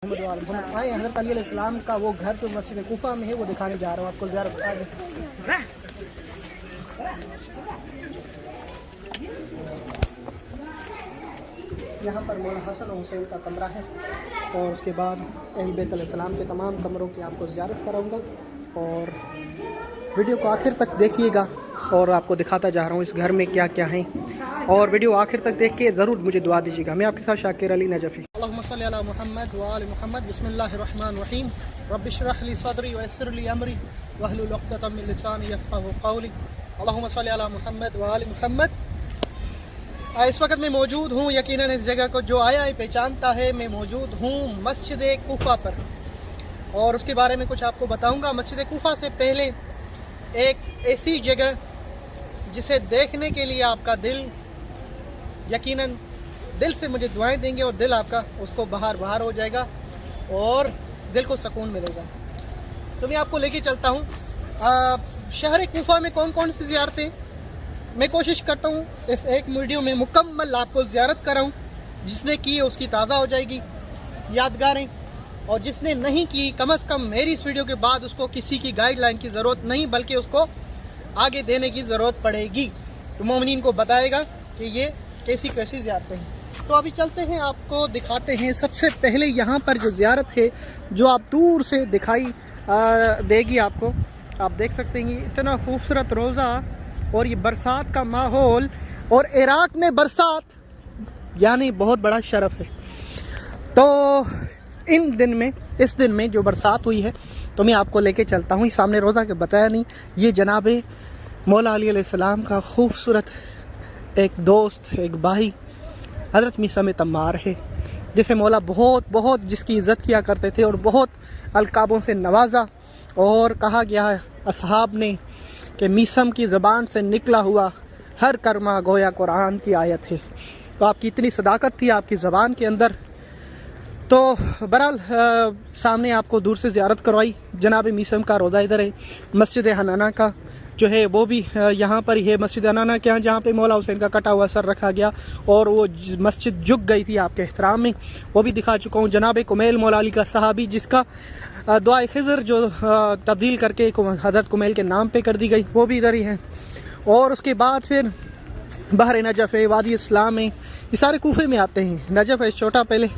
आए हज़रत अली अलैहिस्सलाम का वो घर जो मस्जिद कूफा में है वो दिखाने जा रहा हूँ आपको। ज़ियारत यहाँ पर मौला हसन और हुसैन का कमरा है और उसके बाद अहल बैत अलैहिस्सलाम के तमाम कमरों की आपको ज़ियारत कराऊँगा और वीडियो को आखिर तक देखिएगा और आपको दिखाता जा रहा हूँ इस घर में क्या क्या है और वीडियो आखिर तक देख के ज़रूर मुझे दुआ दीजिएगा। मैं आपके साथ शाकिर अली नजफ़ी। अल्लाहुम्मा सल्ली अला मुहम्मद व आलि मुहम्मद। बिस्मिल्लाहिर रहमानिर रहीम। रब्बि इश्रह ली सदरी व यस्सिर ली अमरी वहलुल उक़दतम मिन लिसानी यफ़क़हू क़ौली। अल्लाहुम्मा सल्ली अला मुहम्मद व आलि मुहम्मद। इस वक्त मैं मौजूद हूँ, यकीनन इस जगह को जो आया है पहचानता है। मैं मौजूद हूँ मस्जिद कूफा पर और उसके बारे में कुछ आपको बताऊँगा। मस्जिद कूफा से पहले एक ऐसी जगह जिसे देखने के लिए आपका दिल यकीनन दिल से मुझे दुआएं देंगे और दिल आपका उसको बाहर हो जाएगा और दिल को सुकून मिलेगा। तो मैं आपको लेके चलता हूँ शहर कूफा में कौन कौन सी ज़ियारतें मैं कोशिश करता हूँ इस एक वीडियो में मुकम्मल आपको ज़ियारत कराऊँ। जिसने की है उसकी ताज़ा हो जाएगी यादगारें और जिसने नहीं की कम से कम मेरी इस वीडियो के बाद उसको किसी की गाइडलाइन की ज़रूरत नहीं बल्कि उसको आगे देने की ज़रूरत पड़ेगी। तो मोमिनीन को बताएगा कि ये कैसी कैसी ज़ियारतें हैं। तो अभी चलते हैं, आपको दिखाते हैं। सबसे पहले यहाँ पर जो ज़ियारत है जो आप दूर से दिखाई देगी आपको, आप देख सकते हैं इतना खूबसूरत रोज़ा और ये बरसात का माहौल और इराक़ में बरसात यानी बहुत बड़ा शरफ है। तो इस दिन में जो बरसात हुई है तो मैं आपको लेके चलता हूँ। सामने रोज़ा के बताया नहीं, ये जनाब मौला अली अलैहिस्सलाम का खूबसूरत एक दोस्त एक भाई हज़रत मीसम तम्मार है, जिसे मौला बहुत जिसकी इज़्ज़त किया करते थे और बहुत अलकाबों से नवाजा। और कहा गया है असहाब ने कि मीसम की ज़बान से निकला हुआ हर करमा गोया कुरान की आयत है। तो आपकी इतनी सदाकत थी आपकी ज़बान के अंदर। तो बहरहाल सामने आपको दूर से ज़ियारत करवाई। जनाब मीसम का रोज़ा इधर है। मस्जिद हनाना का जो है वो भी यहाँ पर ही है। मस्जिद हनाना के यहाँ जहाँ पे मौला हुसैन का कटा हुआ सर रखा गया और वो मस्जिद झुक गई थी आपके एहतराम में, वो भी दिखा चुका हूँ। जनाब कुमैल मौला अली का सहाबी जिसका दुआ खिज़र जो तब्दील करके हज़रत कुमैल के नाम पे कर दी गई, वो भी इधर ही है। और उसके बाद फिर बहर नजफ़ है, वादी इस्लाम है, ये सारे कूफे में आते हैं। नजफ़ है छोटा, पहले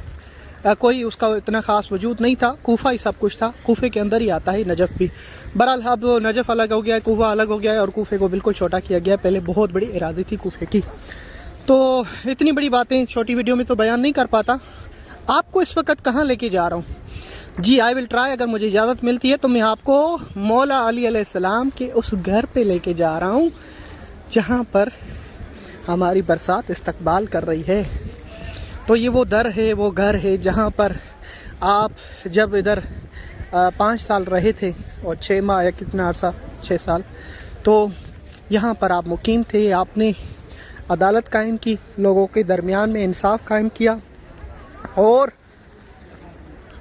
कोई उसका इतना ख़ास वजूद नहीं था, कूफा ही सब कुछ था। कूफे के अंदर ही आता है नजफ़ भी। बहरहाल अब नजफ़ अलग हो गया है, कूफा अलग हो गया है और कूफे को बिल्कुल छोटा किया गया है। पहले बहुत बड़ी इरादी थी कूफे की। तो इतनी बड़ी बातें छोटी वीडियो में तो बयान नहीं कर पाता। आपको इस वक्त कहाँ लेके जा रहा हूँ जी, आई विल ट्राई। अगर मुझे इजाज़त मिलती है तो मैं आपको मौला अली अलैहिस्सलाम के उस घर पे लेके जा रहा हूँ जहाँ पर हमारी बरसात इस्तकबाल कर रही है। तो ये वो दर है, वो घर है जहाँ पर आप जब इधर 5 साल रहे थे और 6 माह या कितना अर्सा 6 साल, तो यहाँ पर आप मुकीम थे। आपने अदालत कायम की, लोगों के दरमियान में इंसाफ कायम किया और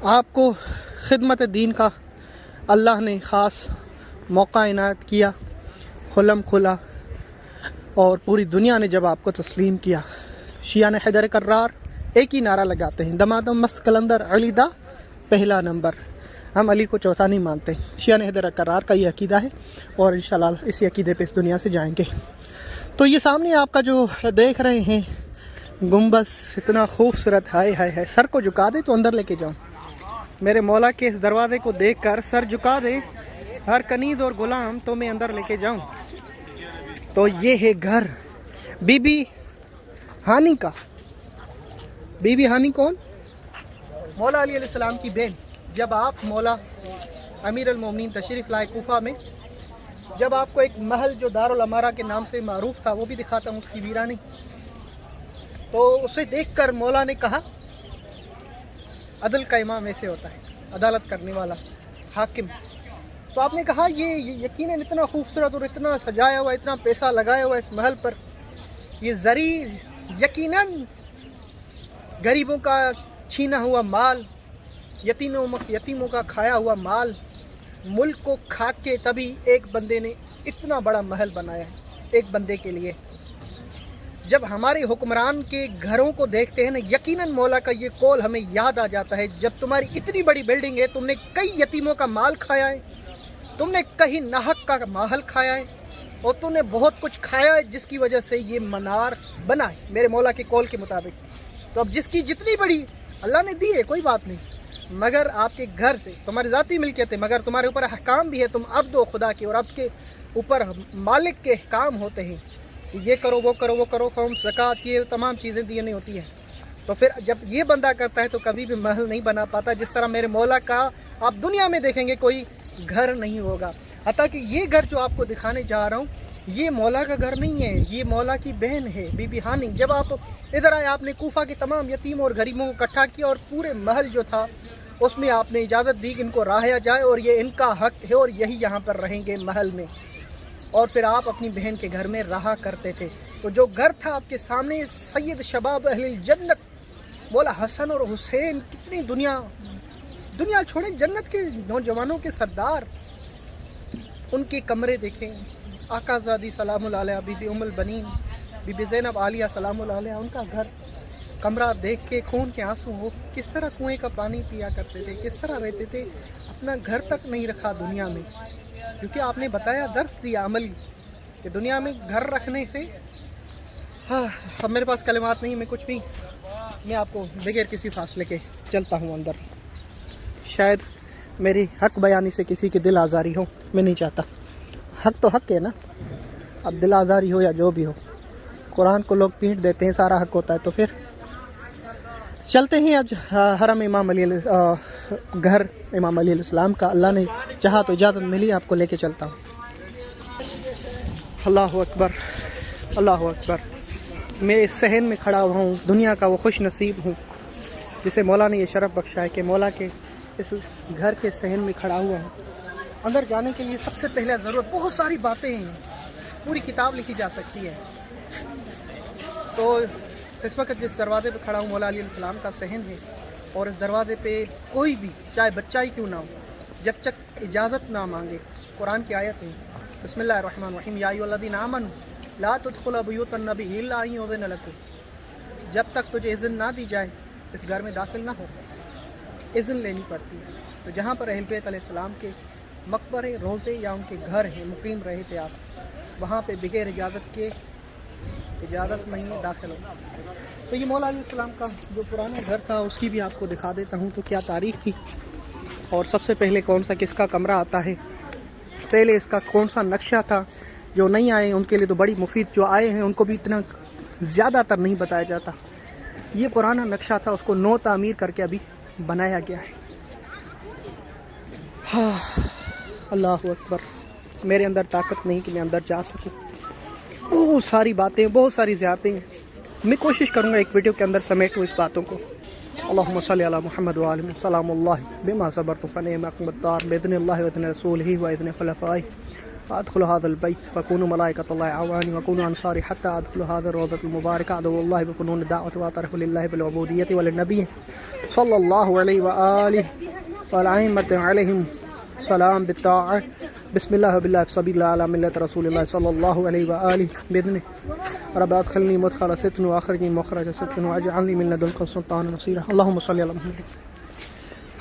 आपको खिदमत दीन का अल्लाह ने ख़ास मौका इनायत किया, खुलम खुला। और पूरी दुनिया ने जब आपको तस्लीम किया, शियान हैदर कर्रार एक ही नारा लगाते हैं, दमादम मस्त कलंदर अली दा पहला नंबर। हम अली को चौथा नहीं मानते। शियान हैदर कर्रार का ये अकीदा है और इंशाल्लाह इसी अकीदे पे इस दुनिया से जाएंगे। तो ये सामने आपका जो देख रहे हैं गुम्बस इतना खूबसूरत, हाय हाय हाय, सर को झुका दे तो अंदर लेके जाऊँ। मेरे मौला के इस दरवाजे को देख कर सर झुका दे हर कनीज़ और गुलाम तो मैं अंदर लेके जाऊँ। तो ये है घर बीबी हानी का। बीबी हानी कौन? मौला अली अलैहिस्सलाम की बहन। जब आप मौला अमीर अल मोमिनीन तशरीफ़ लाए कूफा में, जब आपको एक महल जो दारुल अमारा के नाम से मारूफ था वो भी दिखाता हूँ उसकी वीरानी, तो उसे देखकर मौला ने कहा अदल का इमाम ऐसे होता है, अदालत करने वाला हाकिम। तो आपने कहा ये यकीनन इतना खूबसूरत और इतना सजाया हुआ, इतना पैसा लगाया हुआ इस महल पर, ये जरी यकीनन गरीबों का छीना हुआ माल, यतीमों का खाया हुआ माल, मुल्क को खा के तभी एक बंदे ने इतना बड़ा महल बनाया है एक बंदे के लिए। जब हमारे हुक्मरान के घरों को देखते हैं ना, यकीनन मौला का ये कौल हमें याद आ जाता है। जब तुम्हारी इतनी बड़ी बिल्डिंग है, तुमने कई यतीमों का माल खाया है, तुमने कहीं नाहक का माहल खाया है, और तुमने बहुत कुछ खाया है जिसकी वजह से ये मनार बना है मेरे मौला के कौल के मुताबिक। तो अब जिसकी जितनी बड़ी अल्लाह ने दी है कोई बात नहीं, मगर आपके घर से तुम्हारी ज़ाती मिल्कियत है, मगर तुम्हारे ऊपर अहकाम भी है, तुम अब्द हो खुदा की, और आपके ऊपर मालिक के काम होते हैं कि ये करो वो करो वो करो, खौम ज़कात, ये तमाम चीज़ें दी नहीं होती हैं। तो फिर जब ये बंदा करता है तो कभी भी महल नहीं बना पाता। जिस तरह मेरे मौला का आप दुनिया में देखेंगे कोई घर नहीं होगा। हत्ता कि ये घर जो आपको दिखाने जा रहा हूँ, ये मौला का घर नहीं है, ये मौला की बहन है बीबी हानी। जब आप इधर आए, आपने कूफा के तमाम यतीम और गरीबों को इकट्ठा किया, और पूरे महल जो था उसमें आपने इजाज़त दी कि इनको रहाया जाए, और ये इनका हक है, और यही यहाँ पर रहेंगे महल में। और फिर आप अपनी बहन के घर में रहा करते थे। तो जो घर था आपके सामने, सैयद शबाब अहल जन्नत मौला हसन और हुसैन, कितनी दुनिया छोड़े, जन्नत के नौजवानों के सरदार, उनके कमरे देखें। आकाज़ादी सलामुल अलैहा, बीबी उम्मुल बनीन, बीबी ज़ैनब आलिया सलामुल अलैहा, उनका घर कमरा देख के खून के आंसू हो। किस तरह कुएं का पानी पिया करते थे, किस तरह रहते थे, अपना घर तक नहीं रखा दुनिया में, क्योंकि आपने बताया, दर्स दिया अमली कि दुनिया में घर रखने से। हाँ, अब मेरे पास कलिमात नहीं, मैं कुछ भी, मैं आपको बगैर किसी फासले के चलता हूँ अंदर। शायद मेरी हक बयानी से किसी की दिल आज़ारी हो, मैं नहीं चाहता। हक तो हक है ना, अब दिल आज़ारी हो या जो भी हो, कुरान को लोग पीट देते हैं, सारा हक होता है। तो फिर चलते हैं आज हरम इमाम अली, घर इमाम अली अलैहिस्सलाम का। अल्लाह ने चाहा तो इजाज़त मिली, आपको लेके चलता हूँ। अल्लाह अकबर, अल्लाह अकबर। मैं इस सहन में खड़ा हुआ हूँ, दुनिया का वो खुश नसीब हूँ जिसे मौला ने ये शरफ़ बख्शा है कि मौला के इस घर के सहन में खड़ा हुआ हूँ। अंदर जाने के लिए सबसे पहले ज़रूरत, बहुत सारी बातें हैं, पूरी किताब लिखी जा सकती है। तो इस वक्त जिस दरवाजे पे खड़ा हूँ, मौला अली अलैहिस्सलाम का सहन है, और इस दरवाजे पे कोई भी, चाहे बच्चा ही क्यों ना हो, जब तक इजाज़त ना मांगे, कुरान की आयत है, बिस्मिल्लाहिर्रहमानिर्रहीम, या अय्युहल्लज़ीना आमनू ला तुदखुलू बुयूतन नबी इल्ला अन युज़िन लकुम। जब तक तुझे इज़्न ना दी जाए इस घर में दाखिल ना हो, इज़्न लेनी पड़ती है। तो जहाँ पर अहल बैत अलैहिस्सलाम के मकबरे, रोज़े या उनके घर हैं, मुकीम रहे थे आप, वहाँ पे बगैर इजाज़त नहीं दाखिल हो। तो ये मौला अलैहिस्सलाम का जो पुराना घर था उसकी भी आपको दिखा देता हूँ, तो क्या तारीख़ थी, और सबसे पहले कौन सा किसका कमरा आता है, पहले इसका कौन सा नक्शा था। जो नहीं आए उनके लिए तो बड़ी मुफीद, जो आए हैं उनको भी इतना ज़्यादातर नहीं बताया जाता। ये पुराना नक्शा था, उसको नौ तामीर करके अभी बनाया गया है। हाँ, अल्लाह अकबर। मेरे अंदर ताकत नहीं कि मैं अंदर जा सकूं। बहुत सारी बातें, बहुत सारी ज़ियारतें हैं। मैं कोशिश करूँगा एक वीडियो के अंदर समेटूँ इस बातों को। अल्लाहुम्मा सल्ली अला मुहम्मद व आलि सलामुल्लाहि बिमा सबरतुम फनिअमकुम अद-दार बिइज़निल्लाहि व इज़्नि रसूलिही व इज़्नि खुलफ़ाइहि अदखुलू हाज़ल बैत फकूनू मलाइकतल्लाहि अवानी व कूनू अंसारी हत्ता अदखुलू हाज़िर रौज़तुल मुबारका अदुवुल्लाहि व कुनून दाअवत व तरफ़ु लिल्लाहि बिल उबूदिय्यति व लिन-नबी सल्लल्लाहु अलैहि व आलिहि व अइम्मति अलैहिम सलाम बित्ताअ बिस्मिल्लाह बिल्लाह सबीला अला मिल्लत रसूलिल्लाह सल्लल्लाहु अलैहि व आलिहि बिइज़्नि रब अदखिलनी मुदखल सिद्क़िन व अखरिजनी मखरज सिद्क़िन वजअलनी मिन लदुनका सुल्तानन नसीरा। अल्लाहुम्मा सल्ली अला मुहम्मद।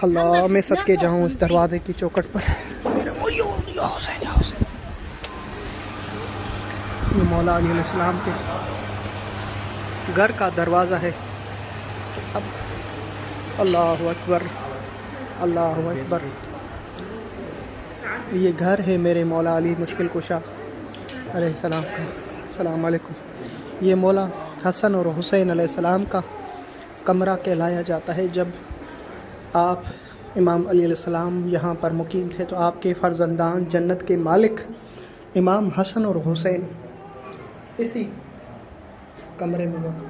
अल्लाह, मैं सदके जाऊँ इस दरवाजे की चौखट पर। ये मौला अली अलैहिस्सलाम के घर का दरवाज़ा है। अब अल्लाहु अकबर, अल्लाहु अकबर। ये घर है मेरे मौला अली मुश्किल कुशा अलैहिस्सलाम का। अस्सलाम वालेकुम। ये मौला हसन और हुसैन अलैहिस्सलाम का कमरा कहलाया जाता है। जब आप इमाम अली अलैहिस्सलाम यहाँ पर मुकीम थे तो आपके फ़र्जंदान जन्नत के मालिक इमाम हसन और हुसैन इसी कमरे में वक्त।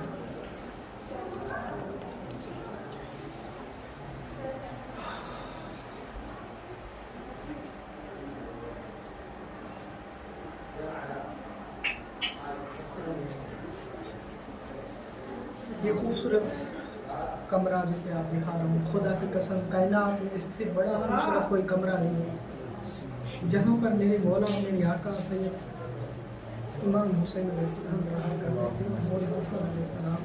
ये खूबसूरत कमरा जिसे आप दिखा रहा हूँ, खुदा की कसम कायनात में स्थित बड़ा खूबसूरत कोई कमरा नहीं है जहाँ पर मेरे मौला मेरे आका सैयद इमाम हुसैन अलैहिस्सलाम रहा करते थे, और हसन अलैहिस्सलाम।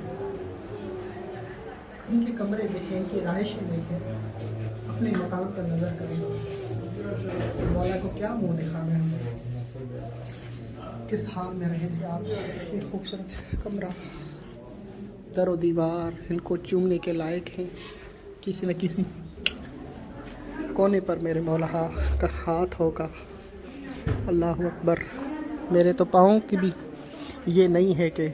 इनके कमरे देखें, इनकी रहायशें देखें, अपने मकान पर नज़र करें। मौला को क्या मुँह दिखाना है, किस हाल में रहे थे आप। ये खूबसूरत कमरा, दर दीवार इनको चूमने के लायक हैं। किसी न किसी कोने पर मेरे मौला का हाथ होगा। अल्लाह अकबर। मेरे तो पाँव की भी ये नहीं है कि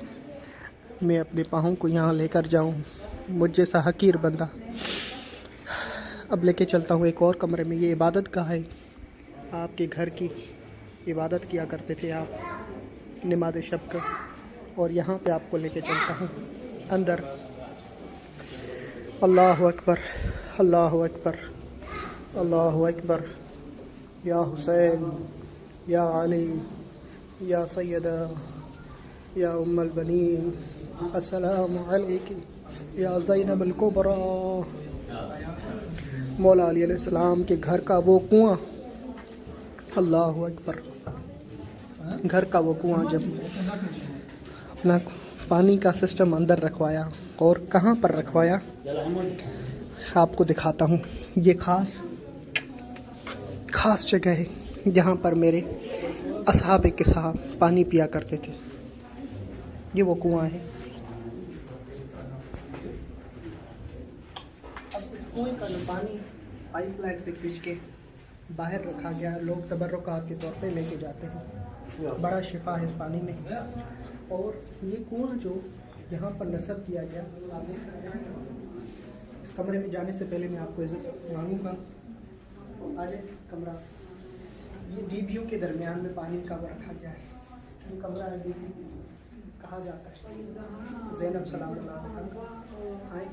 मैं अपने पाँव को यहाँ लेकर जाऊँ, मुझ जैसा हकीर बंदा। अब लेके चलता हूँ एक और कमरे में। ये इबादत गाह है, आपके घर की इबादत किया करते थे आप, नमाज शब का। और यहाँ पे आपको लेके चलता हूँ अंदर। अल्लाह अकबर, अल्लाह अकबर, अल्लाह अकबर। या हुसैन, या अली, या सैयदा, या उम्मुल बनीन, अस्सलामु अलैकुम या ज़ैनबुल कुबरा। मौला अली अलैहिस्सलाम के घर का वो कुआं, अल्लाह अकबर। घर का वो कुआं जब अपना पानी का सिस्टम अंदर रखवाया, और कहाँ पर रखवाया आपको दिखाता हूँ। ये ख़ास जगह है जहाँ पर मेरे असहाब के साथ पानी पिया करते थे। ये वो कुआं है। अब इस कुएं का पानी पाइपलाइन से खींच के बाहर रखा गया। लोग तबर्रुकात के तौर पे लेके जाते हैं। बड़ा शिफा है इस पानी में। और ये कुआं जो यहाँ पर नस्ब किया गया, इस कमरे में जाने से पहले मैं आपको इज्जत मांगूंगा। आज कमरा ये बीबियों के दरमियान में पानी का वो रखा गया है। ये कमरा है बीबी कहा जाता है। ज़ैनब सलाम आए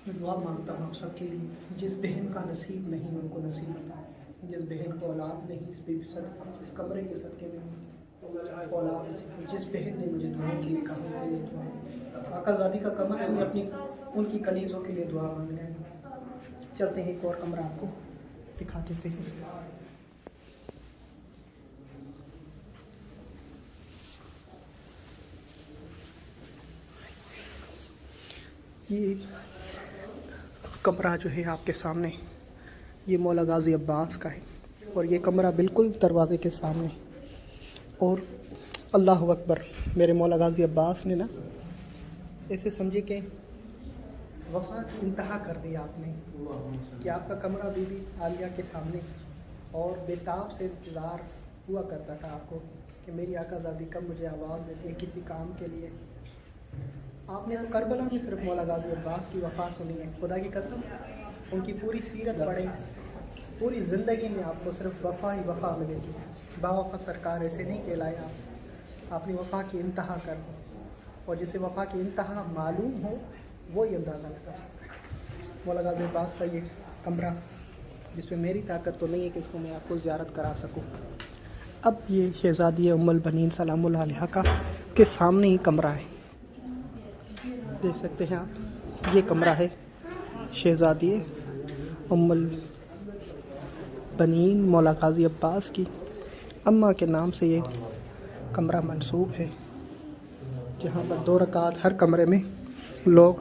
मैं दुआ मांगता हूँ आप सबके लिए, जिस बहन का नसीब नहीं उनको नसीब होता है, जिस बहन को औलाद नहीं इस कमरे के सदके में औलाद, जिस बहन ने मुझे दुआ के लिए कहा है, दुआ आकाज़ादी का कमर है, अपनी उनकी कनीज़ों के लिए दुआ मांगने हैं। चलते हैं एक और कमरा आपको दिखा देते हैं। ये कमरा जो है आपके सामने, ये मौला गाजी अब्बास का है, और ये कमरा बिल्कुल दरवाजे के सामने। और अल्लाह अकबर, मेरे मौला गाजी अब्बास ने ना ऐसे समझे कि वफ़ा की इंतहा कर दी आपने, कि आपका कमरा बीबी आलिया के सामने, और बेताब से इंतज़ार हुआ करता था आपको कि मेरी आकाज़ादी कब मुझे आवाज़ देती है किसी काम के लिए। आपने तो करबला में सिर्फ मौला गाजी अब्बास की वफ़ा सुनी है। खुदा की कसम, उनकी पूरी सीरत पढ़े, पूरी ज़िंदगी में आपको सिर्फ वफ़ा ही वफ़ा मिलेगी। बावफ़ा सरकार ऐसे नहीं कहलाए आप, आपने वफ़ा की इंतहा कर दी। और जिसे वफ़ा की इंतहा मालूम हो वो ही अंदाज़ा लगा सकता है। मौला गाजी अब्बास का ये कमरा, जिसमें मेरी ताकत तो नहीं है कि इसको मैं आपको ज़ियारत करा सकूँ। अब ये शहज़ादी उम्मुल बनीन सलामुल्लाह अलैहा का के सामने ही कमरा है, देख सकते हैं आप। ये कमरा है शहज़ादी उम्मुल बनीन मौला गाजी अब्बास की अम्मा के नाम से ये कमरा मंसूब है, जहाँ पर 2 रकात हर कमरे में लोग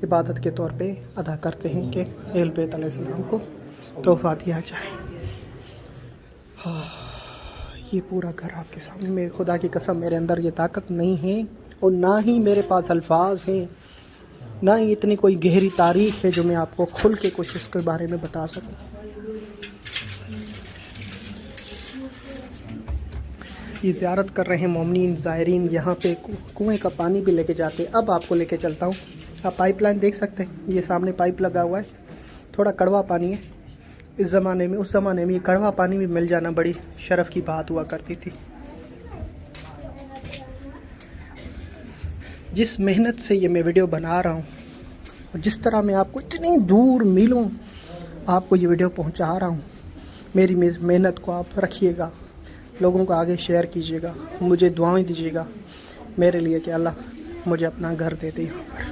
इबादत के तौर पे अदा करते हैं कि अहल बैत अलैहिस्सलाम को तोहफ़ा दिया जाए। ये पूरा घर आपके सामने। मेरे खुदा की कसम, मेरे अंदर ये ताकत नहीं है, और ना ही मेरे पास अल्फाज हैं, ना ही इतनी कोई गहरी तारीख़ है जो मैं आपको खुल के कुछ इसके बारे में बता सकूं। ये ज़ियारत कर रहे हैं मोमिनीन ज़ायरीन, यहाँ पे कुएं का पानी भी लेके जाते हैं। अब आपको लेके चलता हूँ। आप पाइपलाइन देख सकते हैं, ये सामने पाइप लगा हुआ है। थोड़ा कड़वा पानी है। इस ज़माने में, उस ज़माने में ये कड़वा पानी भी मिल जाना बड़ी शर्फ़ की बात हुआ करती थी। जिस मेहनत से ये मैं वीडियो बना रहा हूँ, और जिस तरह मैं आपको इतनी दूर मीलों आपको ये वीडियो पहुँचा रहा हूँ, मेरी मेहनत को आप रखिएगा, लोगों को आगे शेयर कीजिएगा, मुझे दुआएं दीजिएगा मेरे लिए कि अल्लाह मुझे अपना घर दे दे यहाँ पर।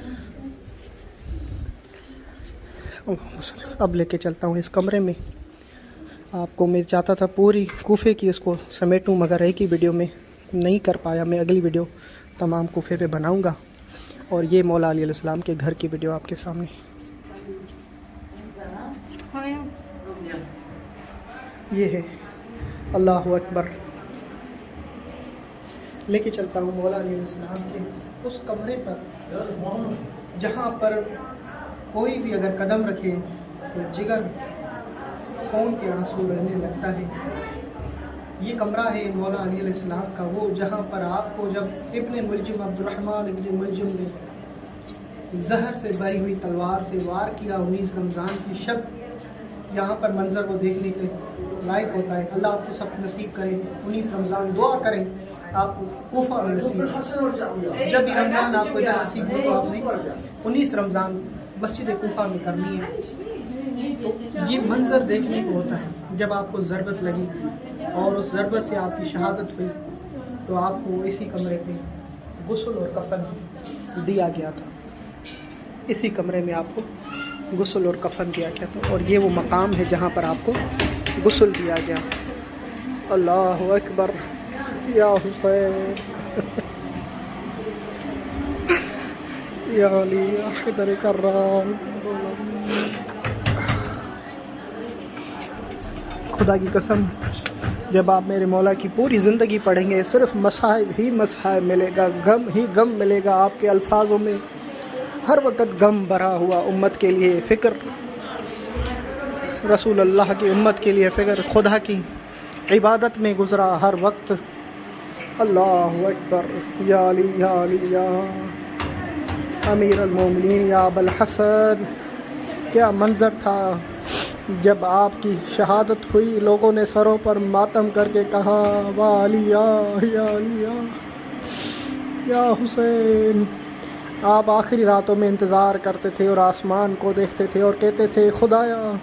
अब लेके चलता हूँ इस कमरे में आपको। मैं चाहता था पूरी कूफे की इसको समेटूं, मगर एक ही वीडियो में नहीं कर पाया। मैं अगली वीडियो तमाम कूफे पे बनाऊंगा। और ये मौला अली अलैहिस्सलाम के घर की वीडियो आपके सामने। ये है, अल्लाह अकबर। लेके चलता हूँ मौला अली अलैहिस्सलाम के उस कमरे पर जहाँ पर कोई भी अगर कदम रखे तो जिगर खून के आंसू रहने लगता है। ये कमरा है मौला अली अलैहिस्सलाम का, वो जहाँ पर आपको जब इब्ने मुलजिम अब्दुर्रहमान इब्ने मुलजिम ने जहर से भरी हुई तलवार से वार किया 19 रमज़ान की शब, यहाँ पर मंजर वो देखने के लायक होता है। अल्लाह आपको सब नसीब करे। 19 रमज़ान दुआ करें आपको कूफा में नसीब। जब भी रमज़ान आपको इधर नसीब हो तो आपने 19 रमज़ान मस्जिद कूफा में करनी है। तो ये मंजर देखने को होता है। जब आपको ज़रबत लगी और उस ज़रबत से आपकी शहादत हुई तो आपको इसी कमरे पे गुस्ल और कफन दिया गया था। इसी कमरे में आपको गुस्ल और कफन दिया गया था। और ये वो मकाम है जहाँ पर आपको गुस्ल दिया गया। अल्लाह अकबर या हुसैन या अली या हैदर कर्राम। खुदा की कसम, जब आप मेरे मौला की पूरी ज़िंदगी पढ़ेंगे सिर्फ मसाइब ही मसाइब मिलेगा, गम ही गम मिलेगा। आपके अल्फाजों में हर वक्त गम भरा हुआ, उम्मत के लिए फ़िक्र, रसूल अल्लाह की उम्मत के लिए फ़िक्र, खुदा की इबादत में गुज़रा हर वक्त। अल्लाह अकबर या अली या अमीर अल-मोमिनीन या अबुल हसन। क्या मंज़र था जब आपकी शहादत हुई। लोगों ने सरों पर मातम करके कहा वाह अली या हुसैन। आप आखिरी रातों में इंतज़ार करते थे और आसमान को देखते थे और कहते थे खुदाया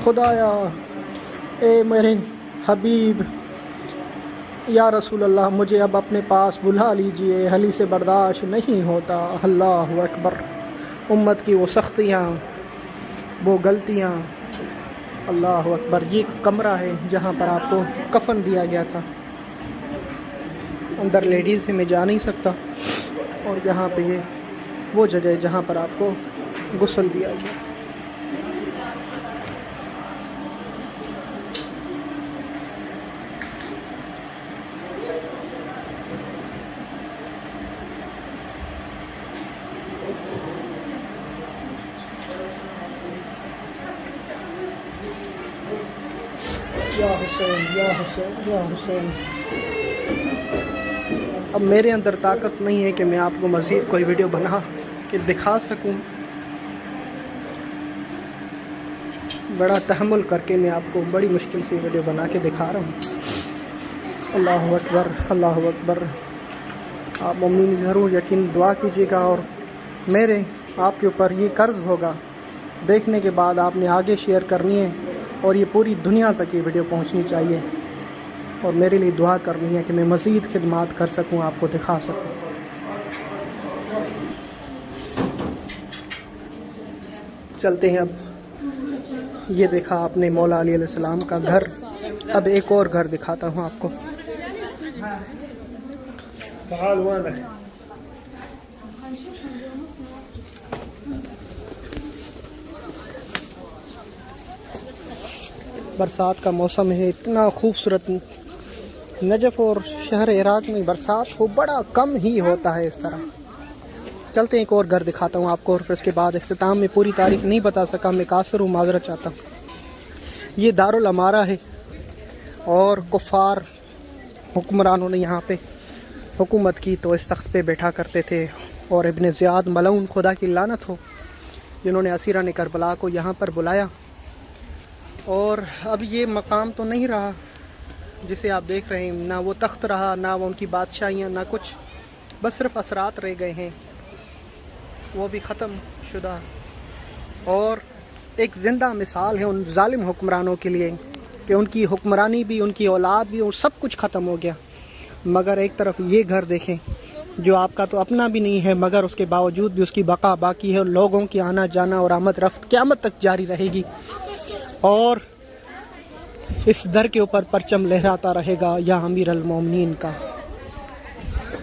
खुदाया ए मेरे हबीब या रसूल अल्लाह, मुझे अब अपने पास बुला लीजिए, हली से बर्दाश्त नहीं होता। अल्लाह अकबर। उम्मत की वो सख्तियाँ, वो गलतियाँ। अल्लाह अकबर। ये कमरा है जहाँ पर आपको कफन दिया गया था। अंदर लेडीज़ है, मैं जा नहीं सकता। और यहाँ पे ये वो जगह है जहाँ पर आपको गुस्ल दिया गया। या हुसैन या हुसैन या हुसैन। अब मेरे अंदर ताकत नहीं है कि मैं आपको मज़ीद कोई वीडियो बना के दिखा सकूं। बड़ा तहम्मुल करके मैं आपको बड़ी मुश्किल से वीडियो बना के दिखा रहा हूँ। अल्लाह अकबर अल्लाह अकबर। आप मुमिन ज़रूर यकीन दुआ कीजिएगा। और मेरे आपके ऊपर ये कर्ज़ होगा, देखने के बाद आपने आगे शेयर करनी है और ये पूरी दुनिया तक ये वीडियो पहुंचनी चाहिए। और मेरे लिए दुआ करनी है कि मैं मज़ीद खिदमात कर सकूं, आपको दिखा सकूं। चलते हैं अब। ये देखा आपने मौला अली अलैहिस्सलाम का घर। अब एक और घर दिखाता हूं आपको। बरसात का मौसम है, इतना खूबसूरत। नजफ़ और शहर इराक़ में बरसात को बड़ा कम ही होता है इस तरह। चलते हैं एक और घर दिखाता हूँ आपको। और फिर उसके बाद इख्तिताम में पूरी तारीख नहीं बता सका, मैं कासर हूँ, माज़रत चाहता हूँ। ये दारुल अमारा है और कुफ़ार हुक्मरानों ने यहाँ पे हुकूमत की तो इस तख्त पे बैठा करते थे। और इब्ने ज़ियाद मलऊन, खुदा की लानत हो, जिन्होंने असीरान करबला को यहाँ पर बुलाया। और अब ये मकाम तो नहीं रहा जिसे आप देख रहे हैं, ना वो तख्त रहा, ना वो उनकी बादशाहियाँ, ना कुछ, बस सिर्फ असरात रह गए हैं, वो भी ख़त्म शुदा। और एक ज़िंदा मिसाल है उन जालिम हुक्मरानों के लिए कि उनकी हुक्मरानी भी, उनकी औलाद भी, और सब कुछ ख़त्म हो गया। मगर एक तरफ ये घर देखें जो आपका तो अपना भी नहीं है, मगर उसके बावजूद भी उसकी बका बाकी है। लोगों की आना जाना और आमद रफ्त क़यामत तक जारी रहेगी और इस दर के ऊपर परचम लहराता रहेगा या अमीर अल मोमिनीन का।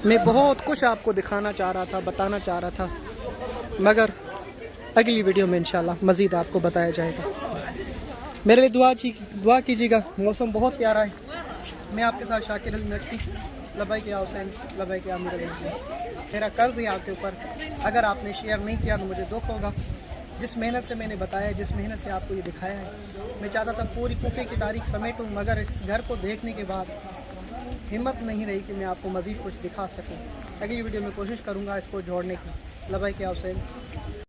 मैं बहुत कुछ आपको दिखाना चाह रहा था, बताना चाह रहा था, मगर अगली वीडियो में इंशाल्लाह मज़ीद आपको बताया जाएगा। मेरे लिए दुआ कीजिएगा। मौसम बहुत प्यारा है। मैं आपके साथ शाकिर अली नकवी, लबैक या हुसैन, लबैक या अमीर अली हुसैन। मेरा कर्ज है आपके ऊपर, अगर आपने शेयर नहीं किया तो मुझे दुख होगा। जिस मेहनत से मैंने बताया, जिस मेहनत से आपको ये दिखाया है, मैं चाहता था पूरी कूफे की तारीख समेटूँ, मगर इस घर को देखने के बाद हिम्मत नहीं रही कि मैं आपको मज़ीद कुछ दिखा सकूँ। अगली वीडियो में कोशिश करूँगा इसको जोड़ने की। लबैक या हुसैन।